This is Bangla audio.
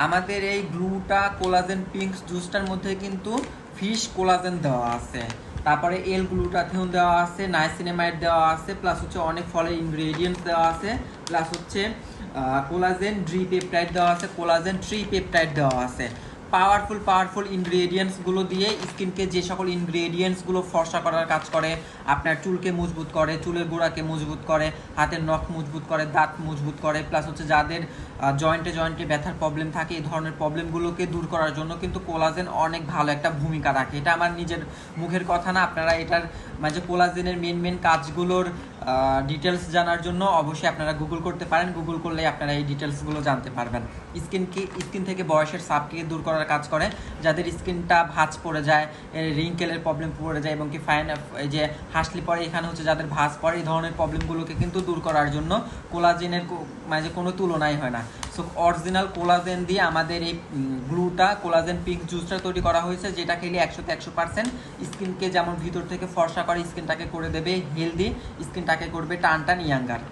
আমাদের এই গ্লুটা কোলাজেন পিঙ্ক জুসটার মধ্যে কিন্তু ফিশ কোলাজেন দেওয়া আছে, তারপরে এল গ্লুটাথিওন দেওয়া আছে, নাইসিনামাইড দেওয়া আছে, প্লাস হচ্ছে অনেক ফলের ইনগ্রেডিয়েন্টস দেওয়া আছে, প্লাস হচ্ছে কোলাজেন ড্রি পেপটাইড দেওয়া আছে, কোলাজেন ট্রি পেপটাইড দেওয়া আছে। পাওয়ারফুল ইনগ্রেডিয়েন্টসগুলো দিয়ে স্কিনকে যে সকল ইনগ্রেডিয়েন্টসগুলো ফর্সা করার কাজ করে, আপনার চুলকে মজবুত করে, চুলের গোড়াকে মজবুত করে, হাতের নখ মজবুত করে, দাঁত মজবুত করে, প্লাস হচ্ছে যাদের জয়েন্টে ব্যথার প্রবলেম থাকে, এই ধরনের প্রবলেমগুলোকে দূর করার জন্য কিন্তু কোলাজেন অনেক ভালো একটা ভূমিকা রাখে। এটা আমার নিজের মুখের কথা না, আপনারা এটার মানে কোলাজেনের মেন কাজগুলোর ডিটেলস জানার জন্য অবশ্যই আপনারা গুগল করতে পারেন। গুগল করলে আপনারা এই ডিটেলসগুলো জানতে পারবেন। স্কিন থেকে বয়সের সাবকে দূর করার কাজ করে, যাদের স্কিনটা ভাঁজ পড়ে যায়, রিঙ্কেলের প্রবলেম পড়ে যায় এবং কি ফাইন এই যে হাসলি পরে এখানে হচ্ছে যাদের ভাঁজ পড়ে, এই ধরনের প্রবলেমগুলোকে কিন্তু দূর করার জন্য কোলাজেনের মানে কোনো তুলনাই হয় না। সো অরিজিনাল কোলাজেন দিয়ে আমাদের এই গ্লুটা কোলাজেন পিঙ্ক জুসটা তৈরি করা হয়েছে, যেটা খেলে 100% স্কিনকে যেমন ভিতর থেকে ফর্সা করে, স্কিনটাকে করে দেবে হেলদি, স্কিনটাকে করবে টান ইয়াঙ্গার।